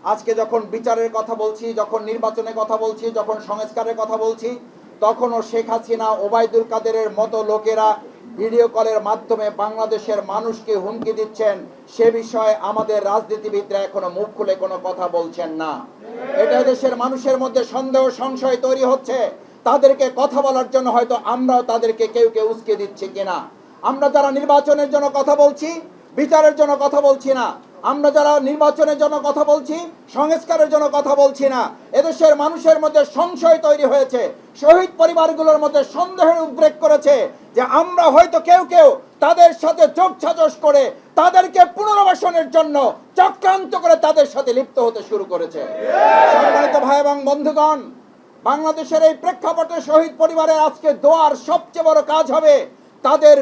আজকে যখন বিচারের কথা বলছি, যখন নির্বাচনের কথা বলছি, যখন সংস্কারের কথা বলছি, তখনও শেখ হাসিনা, ওবায়দুল কাদেরের মতো লোকেরা ভিডিও কলের মাধ্যমে বাংলাদেশের মানুষকে হুমকি দিচ্ছেন। সে বিষয়ে আমাদের রাজনীতিবিদরা এখনো মুখ খুলে কোনো কথা বলছেন না। এটা দেশের মানুষের মধ্যে সন্দেহ সংশয় তৈরি হচ্ছে। তাদেরকে কথা বলার জন্য হয়তো আমরাও তাদেরকে কেউ কেউ উস্কে দিচ্ছি কিনা। আমরা যারা নির্বাচনের জন্য কথা বলছি, বিচারের জন্য কথা বলছি না। আমরা যারা নির্বাচনের জন্য কথা বলছি, সংস্কারের জন্য কথা বলছি না। এদেশের মানুষের মধ্যে সংশয় তৈরি হয়েছে, শহীদ পরিবারগুলোর মধ্যে সন্দেহের উদ্রেক করেছে যে আমরা হয়তো কেউ কেউ তাদের সাথে যোগসাজশ করে তাদেরকে পুনর্বাসনের জন্য চক্রান্ত করে তাদের সাথে লিপ্ত হতে শুরু করেছে। সম্মানিত ভাই এবং বন্ধুগণ, বাংলাদেশের এই প্রেক্ষাপটে শহীদ পরিবারের আজকে দোয়ার সবচেয়ে বড় কাজ হবে তাদের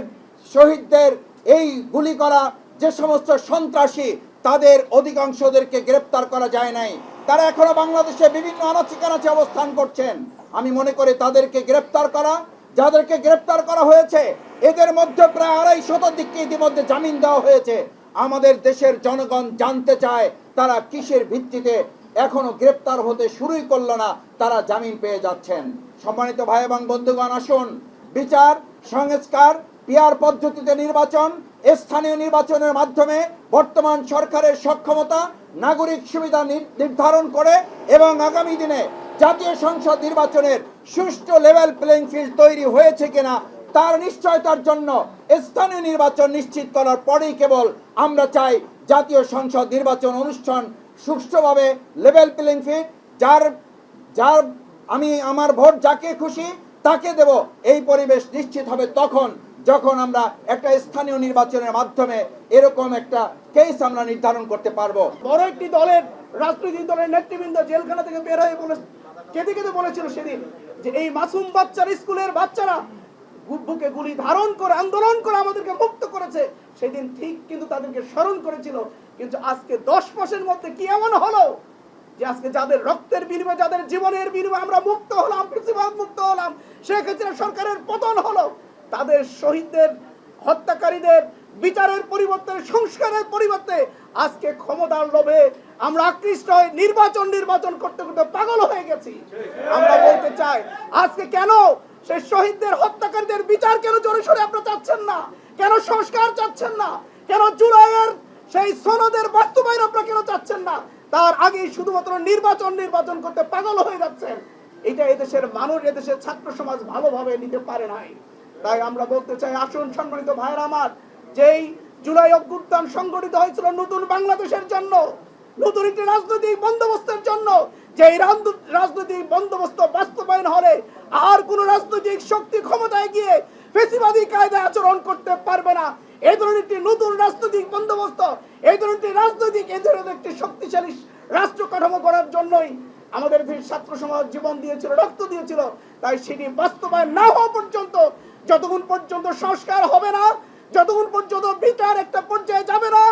শহীদদের এই গুলি করা যে সমস্ত সন্ত্রাসী, তাদের অধিকাংশদেরকে গ্রেপ্তার করা যায় নাই। তারা এখনো বাংলাদেশে বিভিন্ন আনাচে কানাচে অবস্থান করছেন। আমি মনে করি তাদেরকে গ্রেপ্তার করা, যাদেরকে গ্রেপ্তার করা হয়েছে এদের মধ্যে প্রায় 250 ইতিমধ্যে জামিন দেওয়া হয়েছে। আমাদের দেশের জনগণ জানতে চায় তারা কিসের ভিত্তিতে এখনো গ্রেপ্তার হতে শুরুই করলো না, তারা জামিন পেয়ে যাচ্ছেন। সম্মানিত ভাই এবং বন্ধুগণ, আসুন বিচার, সংস্কার, পিআর পদ্ধতিতে নির্বাচন, স্থানীয় নির্বাচনের মাধ্যমে বর্তমান সরকারের সক্ষমতা, নাগরিক সুবিধা নির্ধারণ করে এবং আগামী দিনে জাতীয় সংসদ নির্বাচনের সুষ্ঠু লেভেল প্লেইং ফিল্ড তৈরি হয়েছে কিনা তার নিশ্চয়তার জন্য স্থানীয় নির্বাচন নিশ্চিত করার পরেই কেবল আমরা চাই জাতীয় সংসদ নির্বাচন অনুষ্ঠান সুষ্ঠুভাবে লেভেল প্লেইং ফিল্ড, যার আমি আমার ভোট যাকে খুশি তাকে দেব, এই পরিবেশ নিশ্চিত হবে তখন যখন আমরা একটা স্থানীয় নির্বাচনের মাধ্যমে এরকম একটা কেস আমরা নির্ধারণ করতে পারবো। বড় একটি দলের রাজনৈতিক দলের নেতৃবৃন্দ জেলখানা থেকে বের হয়ে কেঁদে কেঁদে বলেছিল সেদিন যে এই মাসুম বাচ্চার স্কুলের বাচ্চারা বুকে গুলি ধারণ করে আন্দোলন করে আমাদেরকে মুক্ত করেছে। সেদিন ঠিক কিন্তু তাদেরকে স্মরণ করেছিল। কিন্তু আজকে 10 মাসের মধ্যে কি এমন হলো যে আজকে যাদের রক্তের বিনিময়ে, যাদের জীবনের বিনিময়ে আমরা মুক্ত হলাম, পৃথিবীবাদ মুক্ত হলাম, শেখ হাসিনা সরকারের পতন হলো, তাদের শহীদদের, হত্যাকারীদের বিচারের পরিবর্তে, সংস্কারের পরিবর্তে আজকে ক্ষমতার লোভে আমরা আকৃষ্ট হয়ে নির্বাচন করতে করতে পাগল হয়ে গেছি। আমরা বলতে চাই আজকে কেন সেই শহীদদের, হত্যাকারীদের বিচার কেন জোরে সোরে আপনারা চাচ্ছেন না? কেন সংস্কার চাচ্ছেন না? কেন জুলাইয়ের সেই সনদের বাস্তবায়ন আপনারা কেন চাচ্ছেন না? তার আগে শুধুমাত্র নির্বাচন করতে পাগল হয়ে যাচ্ছেন। এটা এদেশের মানুষ, এদেশের ছাত্র সমাজ ভালোভাবে নিতে পারে নাই। তাই আমরা বলতে চাই, আসুন সম্মানিত ভাইয়েরা আমার, যেই জুলাই অভ্যুত্থান সংগঠিত হয়েছিল নতুন বাংলাদেশের জন্য, নতুন একটি রাজনৈতিক বন্দোবস্তের জন্য, যেই রাজনৈতিক বন্দোবস্ত বাস্তবায়ন হলে আর কোন রাজনৈতিক শক্তি ক্ষমতায় গিয়ে ফ্যাসিবাদী কায়দায় আচরণ করতে পারবে না। এই ধরনের একটি নতুন রাজনৈতিক বন্দোবস্ত, এই ধরনের একটি শক্তিশালী রাষ্ট্র কাঠামো করার জন্যই আমাদের ছাত্র সমাজ জীবন দিয়েছিল, রক্ত দিয়েছিল। তাই সেটি বাস্তবায়ন না হওয়া পর্যন্ত, যতক্ষণ পর্যন্ত সংস্কার হবে না, যতক্ষণ পর্যন্ত বিচার একটা পর্যায়ে যাবে না,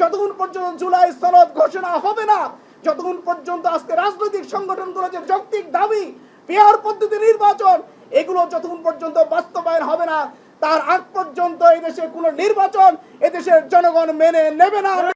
যতক্ষণ পর্যন্ত জুলাই সনদ ঘোষণা হবে না, যতক্ষণ পর্যন্ত আজকে রাজনৈতিক সংগঠনগুলো যে যৌক্তিক দাবি, পিআর পদ্ধতি নির্বাচন, এগুলো যতক্ষণ পর্যন্ত বাস্তবায়ন হবে না, তার আগ পর্যন্ত এদেশে কোনো নির্বাচন এদেশের জনগণ মেনে নেবে না।